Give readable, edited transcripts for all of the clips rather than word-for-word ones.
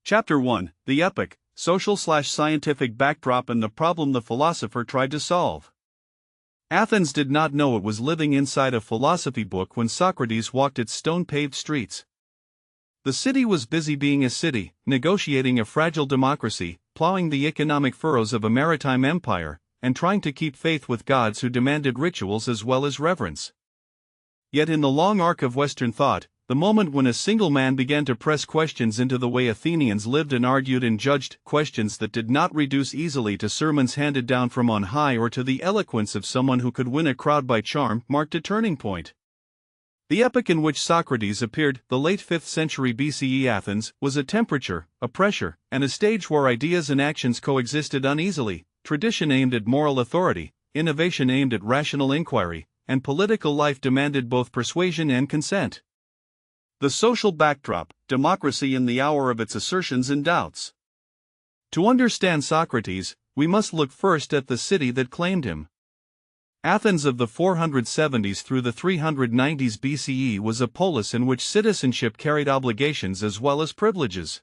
Chapter 1: The Epic, Social/Scientific Backdrop and the Problem the Philosopher Tried to Solve. Athens did not know it was living inside a philosophy book when Socrates walked its stone-paved streets. The city was busy being a city, negotiating a fragile democracy, plowing the economic furrows of a maritime empire, and trying to keep faith with gods who demanded rituals as well as reverence. Yet in the long arc of Western thought, the moment when a single man began to press questions into the way Athenians lived and argued and judged, questions that did not reduce easily to sermons handed down from on high or to the eloquence of someone who could win a crowd by charm, marked a turning point. The epoch in which Socrates appeared, the late 5th century BCE Athens, was a temperature, a pressure, and a stage where ideas and actions coexisted uneasily, tradition aimed at moral authority, innovation aimed at rational inquiry, and political life demanded both persuasion and consent. The social backdrop: democracy in the hour of its assertions and doubts. To understand Socrates, we must look first at the city that claimed him. Athens of the 470s through the 390s BCE was a polis in which citizenship carried obligations as well as privileges.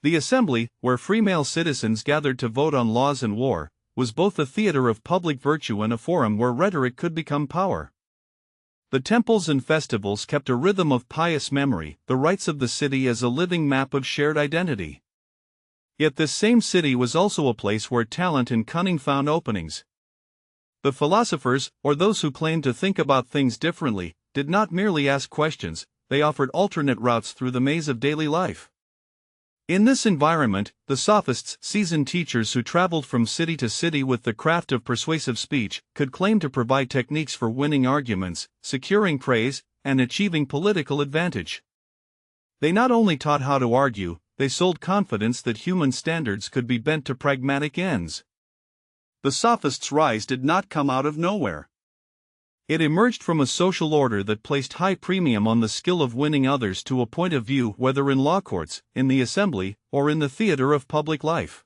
The assembly, where free male citizens gathered to vote on laws and war, was both a theater of public virtue and a forum where rhetoric could become power. The temples and festivals kept a rhythm of pious memory, the rites of the city as a living map of shared identity. Yet this same city was also a place where talent and cunning found openings. The philosophers, or those who claimed to think about things differently, did not merely ask questions, they offered alternate routes through the maze of daily life. In this environment, the sophists, seasoned teachers who traveled from city to city with the craft of persuasive speech, could claim to provide techniques for winning arguments, securing praise, and achieving political advantage. They not only taught how to argue, they sold confidence that human standards could be bent to pragmatic ends. The sophists' rise did not come out of nowhere. It emerged from a social order that placed high premium on the skill of winning others to a point of view, whether in law courts, in the assembly, or in the theater of public life.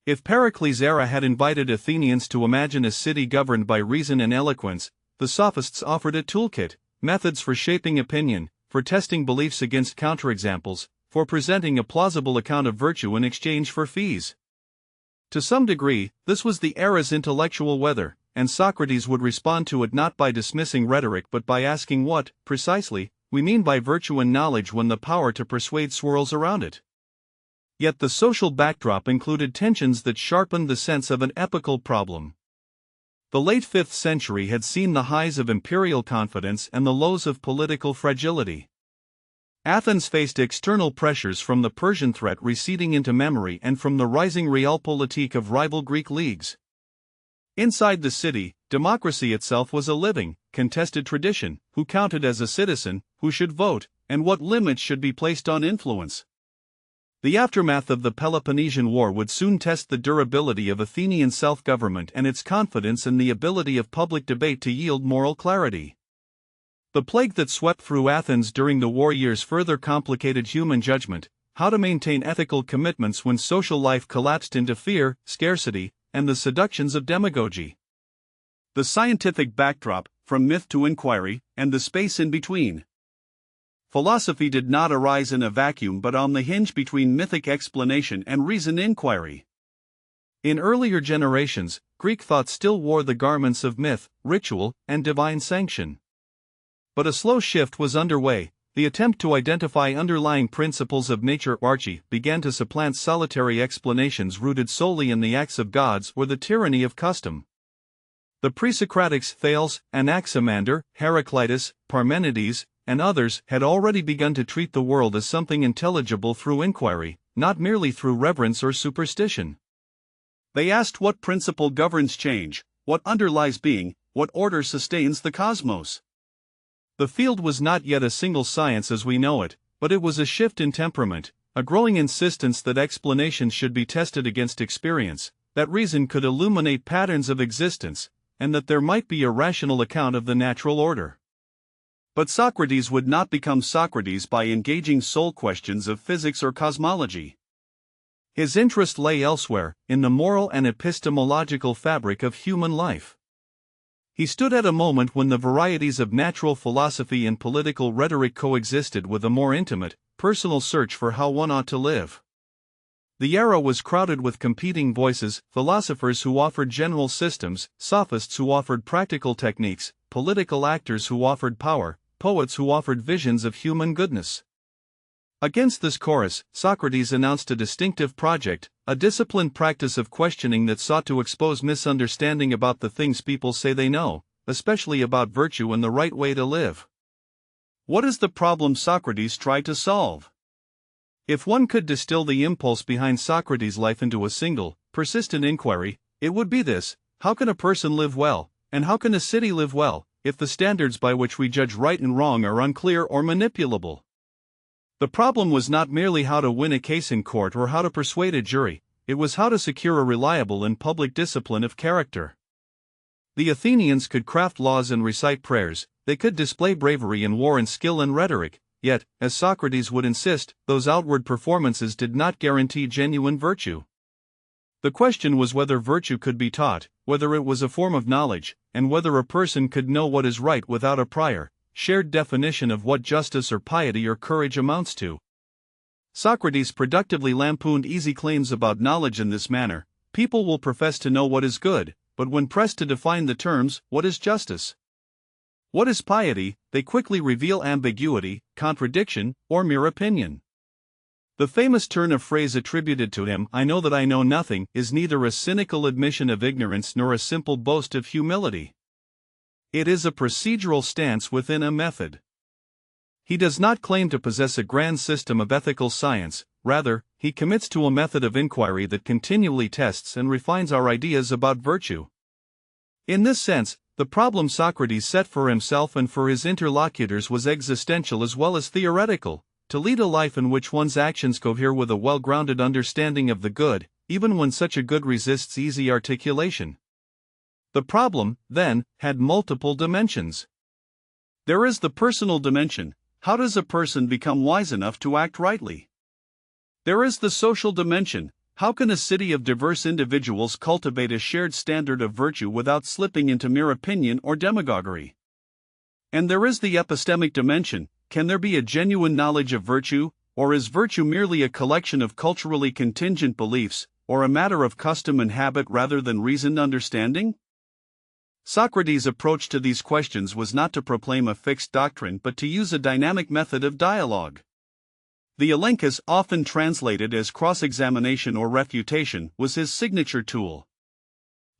If Pericles' era had invited Athenians to imagine a city governed by reason and eloquence, the sophists offered a toolkit: methods for shaping opinion, for testing beliefs against counterexamples, for presenting a plausible account of virtue in exchange for fees. To some degree, this was the era's intellectual weather, and Socrates would respond to it not by dismissing rhetoric but by asking what, precisely, we mean by virtue and knowledge when the power to persuade swirls around it. Yet the social backdrop included tensions that sharpened the sense of an epical problem. The late 5th century had seen the highs of imperial confidence and the lows of political fragility. Athens faced external pressures from the Persian threat receding into memory and from the rising realpolitik of rival Greek leagues. Inside the city, democracy itself was a living, contested tradition: who counted as a citizen, who should vote, and what limits should be placed on influence. The aftermath of the Peloponnesian War would soon test the durability of Athenian self-government and its confidence in the ability of public debate to yield moral clarity. The plague that swept through Athens during the war years further complicated human judgment: how to maintain ethical commitments when social life collapsed into fear, scarcity, and the seductions of demagogy. The scientific backdrop: from myth to inquiry, and the space in between. Philosophy did not arise in a vacuum but on the hinge between mythic explanation and reasoned inquiry. In earlier generations, Greek thought still wore the garments of myth, ritual, and divine sanction. But a slow shift was underway. The attempt to identify underlying principles of nature archie began to supplant solitary explanations rooted solely in the acts of gods or the tyranny of custom. The pre-Socratics Thales, Anaximander, Heraclitus, Parmenides, and others had already begun to treat the world as something intelligible through inquiry, not merely through reverence or superstition. They asked what principle governs change, what underlies being, what order sustains the cosmos. The field was not yet a single science as we know it, but it was a shift in temperament, a growing insistence that explanations should be tested against experience, that reason could illuminate patterns of existence, and that there might be a rational account of the natural order. But Socrates would not become Socrates by engaging soul questions of physics or cosmology. His interest lay elsewhere, in the moral and epistemological fabric of human life. He stood at a moment when the varieties of natural philosophy and political rhetoric coexisted with a more intimate, personal search for how one ought to live. The era was crowded with competing voices, philosophers who offered general systems, sophists who offered practical techniques, political actors who offered power, poets who offered visions of human goodness. Against this chorus, Socrates announced a distinctive project, a disciplined practice of questioning that sought to expose misunderstanding about the things people say they know, especially about virtue and the right way to live. What is the problem Socrates tried to solve? If one could distill the impulse behind Socrates' life into a single, persistent inquiry, it would be this: how can a person live well, and how can a city live well, if the standards by which we judge right and wrong are unclear or manipulable? The problem was not merely how to win a case in court or how to persuade a jury, it was how to secure a reliable and public discipline of character. The Athenians could craft laws and recite prayers, they could display bravery in war and skill in rhetoric. Yet, as Socrates would insist, those outward performances did not guarantee genuine virtue. The question was whether virtue could be taught, whether it was a form of knowledge, and whether a person could know what is right without a prior, shared definition of what justice or piety or courage amounts to. Socrates productively lampooned easy claims about knowledge in this manner: people will profess to know what is good, but when pressed to define the terms, what is justice? What is piety, they quickly reveal ambiguity, contradiction, or mere opinion. The famous turn of phrase attributed to him, "I know that I know nothing," is neither a cynical admission of ignorance nor a simple boast of humility. It is a procedural stance within a method. He does not claim to possess a grand system of ethical science, rather, he commits to a method of inquiry that continually tests and refines our ideas about virtue. In this sense, the problem Socrates set for himself and for his interlocutors was existential as well as theoretical: to lead a life in which one's actions cohere with a well-grounded understanding of the good, even when such a good resists easy articulation. The problem, then, had multiple dimensions. There is the personal dimension: how does a person become wise enough to act rightly? There is the social dimension: how can a city of diverse individuals cultivate a shared standard of virtue without slipping into mere opinion or demagoguery? And there is the epistemic dimension: can there be a genuine knowledge of virtue, or is virtue merely a collection of culturally contingent beliefs, or a matter of custom and habit rather than reasoned understanding? Socrates' approach to these questions was not to proclaim a fixed doctrine but to use a dynamic method of dialogue. The elenchus, often translated as cross-examination or refutation, was his signature tool.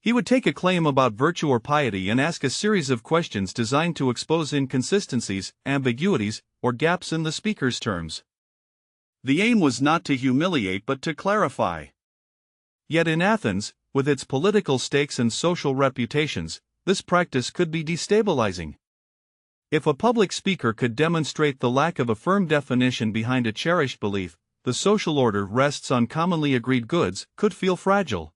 He would take a claim about virtue or piety and ask a series of questions designed to expose inconsistencies, ambiguities, or gaps in the speaker's terms. The aim was not to humiliate but to clarify. Yet in Athens, with its political stakes and social reputations, this practice could be destabilizing. If a public speaker could demonstrate the lack of a firm definition behind a cherished belief, the social order rests on commonly agreed goods, could feel fragile.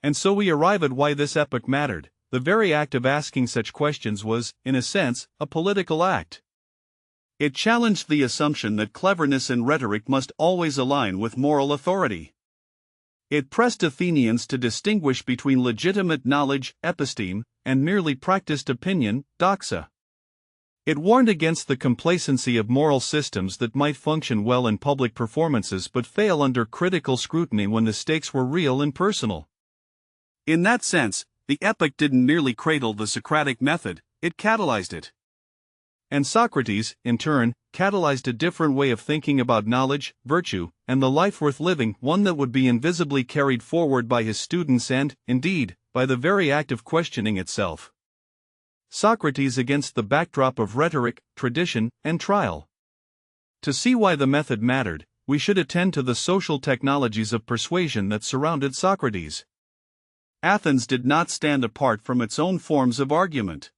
And so we arrive at why this epoch mattered. The very act of asking such questions was, in a sense, a political act. It challenged the assumption that cleverness and rhetoric must always align with moral authority. It pressed Athenians to distinguish between legitimate knowledge, episteme, and merely practiced opinion, doxa. It warned against the complacency of moral systems that might function well in public performances but fail under critical scrutiny when the stakes were real and personal. In that sense, the epoch didn't merely cradle the Socratic method, it catalyzed it. And Socrates, in turn, catalyzed a different way of thinking about knowledge, virtue, and the life worth living, one that would be invisibly carried forward by his students and, indeed, by the very act of questioning itself. Socrates against the backdrop of rhetoric, tradition, and trial. To see why the method mattered, we should attend to the social technologies of persuasion that surrounded Socrates. Athens did not stand apart from its own forms of argument.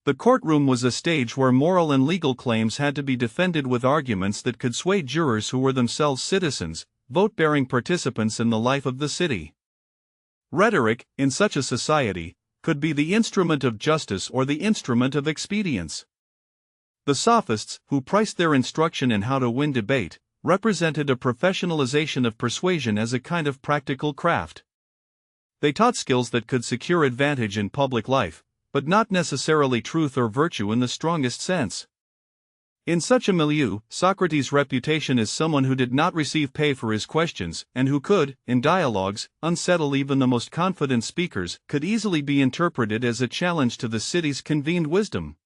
The courtroom was a stage where moral and legal claims had to be defended with arguments that could sway jurors who were themselves citizens, vote-bearing participants in the life of the city. Rhetoric, in such a society, could be the instrument of justice or the instrument of expedience. The sophists, who priced their instruction in how to win debate, represented a professionalization of persuasion as a kind of practical craft. They taught skills that could secure advantage in public life, but not necessarily truth or virtue in the strongest sense. In such a milieu, Socrates' reputation as someone who did not receive pay for his questions, and who could, in dialogues, unsettle even the most confident speakers, could easily be interpreted as a challenge to the city's convened wisdom.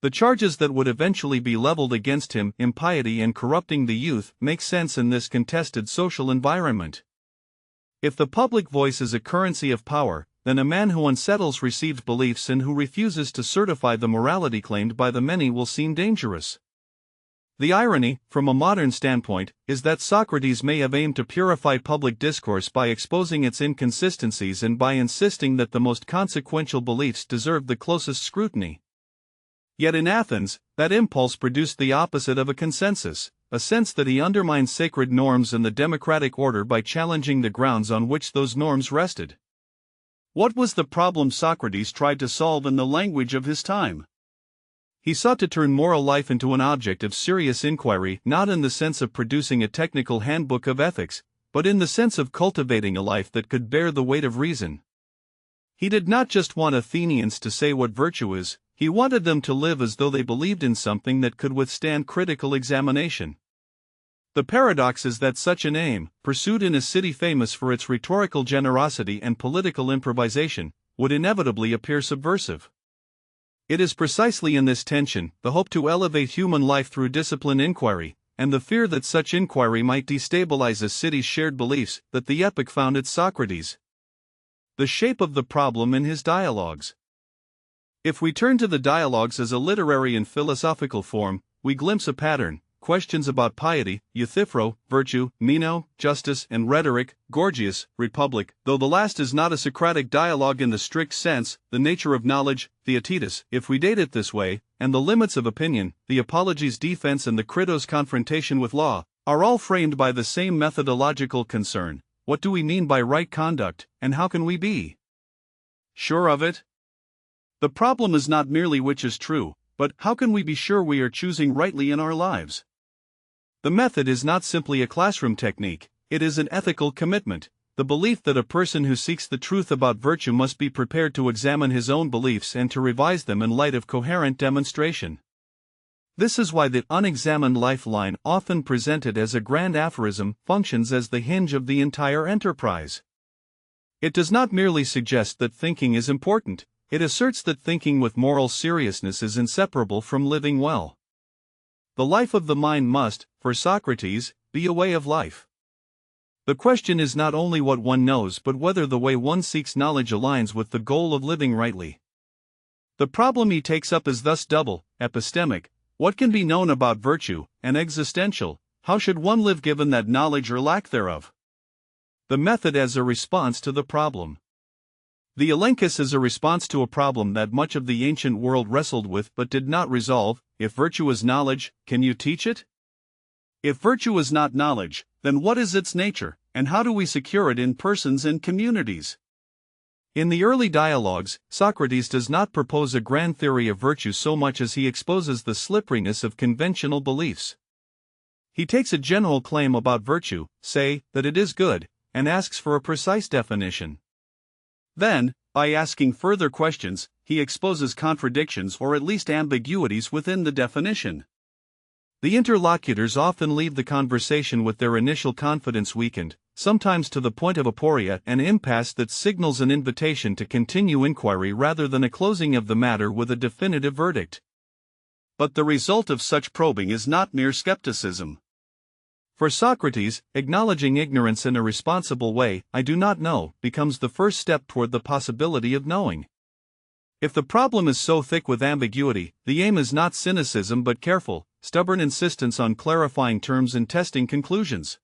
The charges that would eventually be leveled against him, impiety and corrupting the youth, make sense in this contested social environment. If the public voice is a currency of power, then a man who unsettles received beliefs and who refuses to certify the morality claimed by the many will seem dangerous. The irony, from a modern standpoint, is that Socrates may have aimed to purify public discourse by exposing its inconsistencies and by insisting that the most consequential beliefs deserved the closest scrutiny. Yet in Athens, that impulse produced the opposite of a consensus, a sense that he undermined sacred norms and the democratic order by challenging the grounds on which those norms rested. What was the problem Socrates tried to solve in the language of his time? He sought to turn moral life into an object of serious inquiry, not in the sense of producing a technical handbook of ethics, but in the sense of cultivating a life that could bear the weight of reason. He did not just want Athenians to say what virtue is, he wanted them to live as though they believed in something that could withstand critical examination. The paradox is that such an aim, pursued in a city famous for its rhetorical generosity and political improvisation, would inevitably appear subversive. It is precisely in this tension, the hope to elevate human life through disciplined inquiry, and the fear that such inquiry might destabilize a city's shared beliefs, that the epic found its Socrates. The shape of the problem in his dialogues. If we turn to the dialogues as a literary and philosophical form, we glimpse a pattern. Questions about piety, Euthyphro, virtue, Meno, justice, and rhetoric, Gorgias, republic, though the last is not a Socratic dialogue in the strict sense, the nature of knowledge, Theaetetus, if we date it this way, and the limits of opinion, the apology's defense and the kritos confrontation with law, are all framed by the same methodological concern: what do we mean by right conduct, and how can we be sure of it? The problem is not merely which is true, but how can we be sure we are choosing rightly in our lives? The method is not simply a classroom technique, it is an ethical commitment, the belief that a person who seeks the truth about virtue must be prepared to examine his own beliefs and to revise them in light of coherent demonstration. This is why the unexamined lifeline, often presented as a grand aphorism, functions as the hinge of the entire enterprise. It does not merely suggest that thinking is important, it asserts that thinking with moral seriousness is inseparable from living well. The life of the mind must, for Socrates, be a way of life. The question is not only what one knows but whether the way one seeks knowledge aligns with the goal of living rightly. The problem he takes up is thus double: epistemic, what can be known about virtue, and existential, how should one live given that knowledge or lack thereof? The method as a response to the problem. The elenchus is a response to a problem that much of the ancient world wrestled with but did not resolve. If virtue is knowledge, can you teach it? If virtue is not knowledge, then what is its nature, and how do we secure it in persons and communities? In the early dialogues, Socrates does not propose a grand theory of virtue so much as he exposes the slipperiness of conventional beliefs. He takes a general claim about virtue, say, that it is good, and asks for a precise definition. Then, by asking further questions, he exposes contradictions or at least ambiguities within the definition. The interlocutors often leave the conversation with their initial confidence weakened, sometimes to the point of aporia, an impasse that signals an invitation to continue inquiry rather than a closing of the matter with a definitive verdict. But the result of such probing is not mere skepticism. For Socrates, acknowledging ignorance in a responsible way, I do not know, becomes the first step toward the possibility of knowing. If the problem is so thick with ambiguity, the aim is not cynicism but careful, stubborn insistence on clarifying terms and testing conclusions.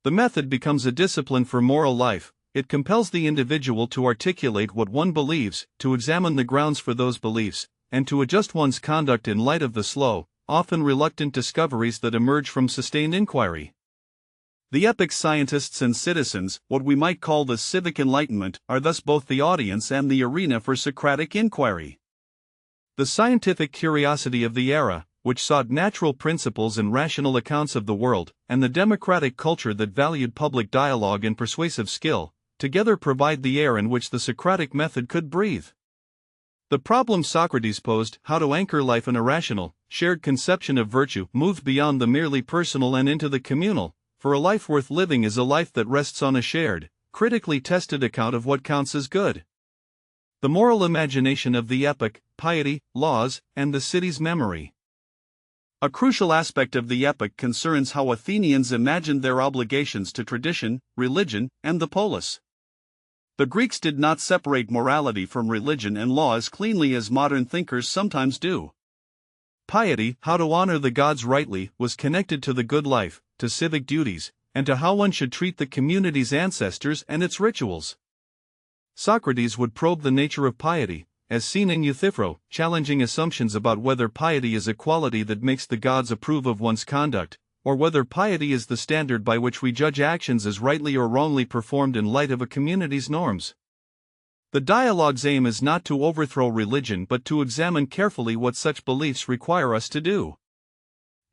The method becomes a discipline for moral life. It compels the individual to articulate what one believes, to examine the grounds for those beliefs, and to adjust one's conduct in light of the slow, often reluctant discoveries that emerge from sustained inquiry. The epic scientists and citizens, what we might call the civic enlightenment, are thus both the audience and the arena for Socratic inquiry. The scientific curiosity of the era, which sought natural principles and rational accounts of the world, and the democratic culture that valued public dialogue and persuasive skill, together provide the air in which the Socratic method could breathe. The problem Socrates posed, how to anchor life in a rational, shared conception of virtue, moved beyond the merely personal and into the communal, for a life worth living is a life that rests on a shared, critically tested account of what counts as good. The moral imagination of the epoch, piety, laws, and the city's memory. A crucial aspect of the epoch concerns how Athenians imagined their obligations to tradition, religion, and the polis. The Greeks did not separate morality from religion and law as cleanly as modern thinkers sometimes do. Piety, how to honor the gods rightly, was connected to the good life, to civic duties, and to how one should treat the community's ancestors and its rituals. Socrates would probe the nature of piety, as seen in Euthyphro, challenging assumptions about whether piety is a quality that makes the gods approve of one's conduct, or whether piety is the standard by which we judge actions as rightly or wrongly performed in light of a community's norms. The dialogue's aim is not to overthrow religion but to examine carefully what such beliefs require us to do.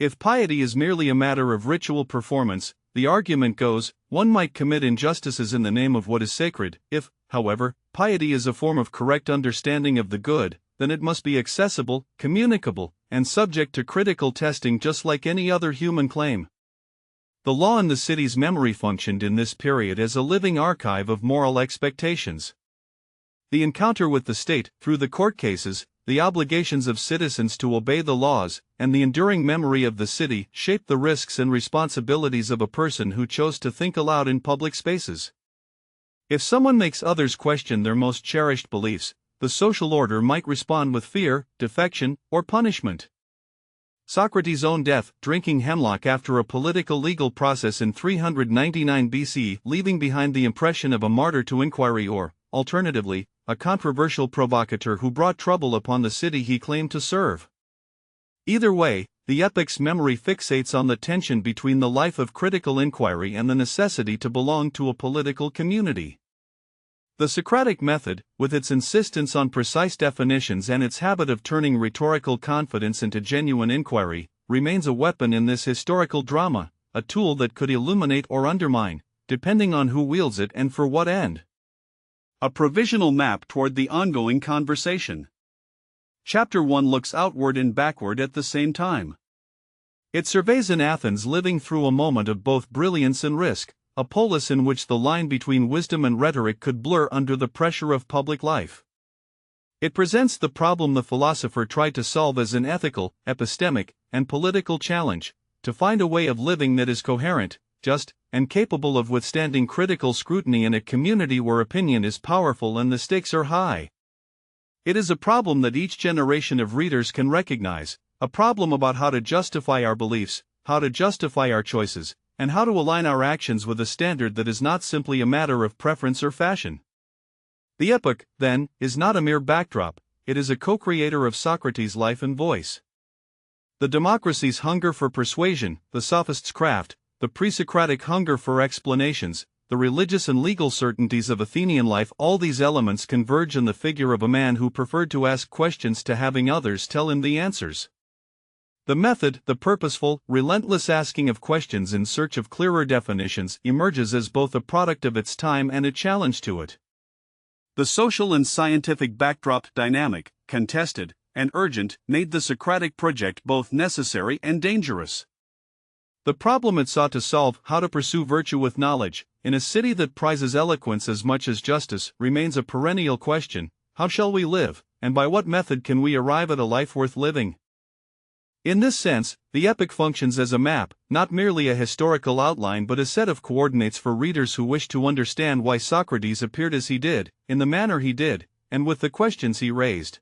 If piety is merely a matter of ritual performance, the argument goes, one might commit injustices in the name of what is sacred. If, however, piety is a form of correct understanding of the good, then it must be accessible, communicable, and subject to critical testing just like any other human claim. The law in the city's memory functioned in this period as a living archive of moral expectations. The encounter with the state, through the court cases, the obligations of citizens to obey the laws, and the enduring memory of the city shaped the risks and responsibilities of a person who chose to think aloud in public spaces. If someone makes others question their most cherished beliefs, the social order might respond with fear, defection, or punishment. Socrates' own death, drinking hemlock after a political legal process in 399 BC, leaving behind the impression of a martyr to inquiry or, alternatively, a controversial provocateur who brought trouble upon the city he claimed to serve. Either way, the epoch's memory fixates on the tension between the life of critical inquiry and the necessity to belong to a political community. The Socratic method, with its insistence on precise definitions and its habit of turning rhetorical confidence into genuine inquiry, remains a weapon in this historical drama, a tool that could illuminate or undermine, depending on who wields it and for what end. A provisional map toward the ongoing conversation. Chapter 1 looks outward and backward at the same time. It surveys an Athens living through a moment of both brilliance and risk, a polis in which the line between wisdom and rhetoric could blur under the pressure of public life. It presents the problem the philosopher tried to solve as an ethical, epistemic, and political challenge, to find a way of living that is coherent, just, and capable of withstanding critical scrutiny in a community where opinion is powerful and the stakes are high. It is a problem that each generation of readers can recognize, a problem about how to justify our beliefs, how to justify our choices, and how to align our actions with a standard that is not simply a matter of preference or fashion. The epoch, then, is not a mere backdrop, it is a co-creator of Socrates' life and voice. The democracy's hunger for persuasion, the sophist's craft, the pre-Socratic hunger for explanations, the religious and legal certainties of Athenian life, all these elements converge in the figure of a man who preferred to ask questions to having others tell him the answers. The method, the purposeful, relentless asking of questions in search of clearer definitions, emerges as both a product of its time and a challenge to it. The social and scientific backdrop, dynamic, contested, and urgent, made the Socratic project both necessary and dangerous. The problem it sought to solve, how to pursue virtue with knowledge, in a city that prizes eloquence as much as justice, remains a perennial question. How shall we live, and by what method can we arrive at a life worth living? In this sense, the epoch functions as a map, not merely a historical outline but a set of coordinates for readers who wish to understand why Socrates appeared as he did, in the manner he did, and with the questions he raised.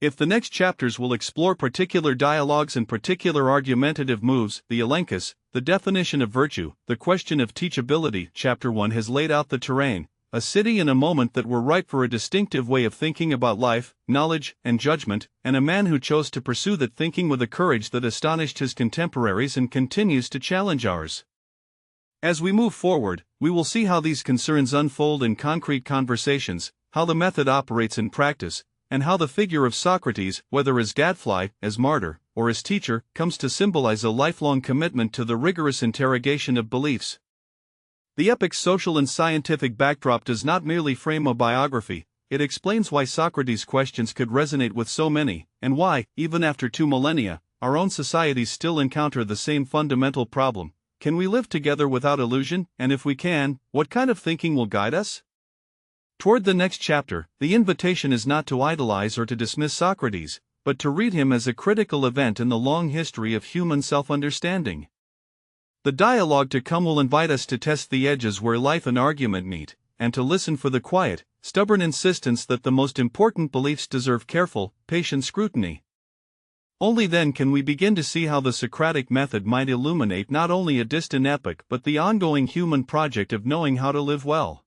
If the next chapters will explore particular dialogues and particular argumentative moves, the elenchus, the definition of virtue, the question of teachability, Chapter 1 has laid out the terrain, a city in a moment that were ripe for a distinctive way of thinking about life, knowledge, and judgment, and a man who chose to pursue that thinking with a courage that astonished his contemporaries and continues to challenge ours. As we move forward, we will see how these concerns unfold in concrete conversations, how the method operates in practice, and how the figure of Socrates, whether as gadfly, as martyr, or as teacher, comes to symbolize a lifelong commitment to the rigorous interrogation of beliefs. The epic's social and scientific backdrop does not merely frame a biography, it explains why Socrates' questions could resonate with so many, and why, even after 2 millennia, our own societies still encounter the same fundamental problem. Can we live together without illusion, and if we can, what kind of thinking will guide us? Toward the next chapter, the invitation is not to idolize or to dismiss Socrates, but to read him as a critical event in the long history of human self-understanding. The dialogue to come will invite us to test the edges where life and argument meet, and to listen for the quiet, stubborn insistence that the most important beliefs deserve careful, patient scrutiny. Only then can we begin to see how the Socratic method might illuminate not only a distant epoch but the ongoing human project of knowing how to live well.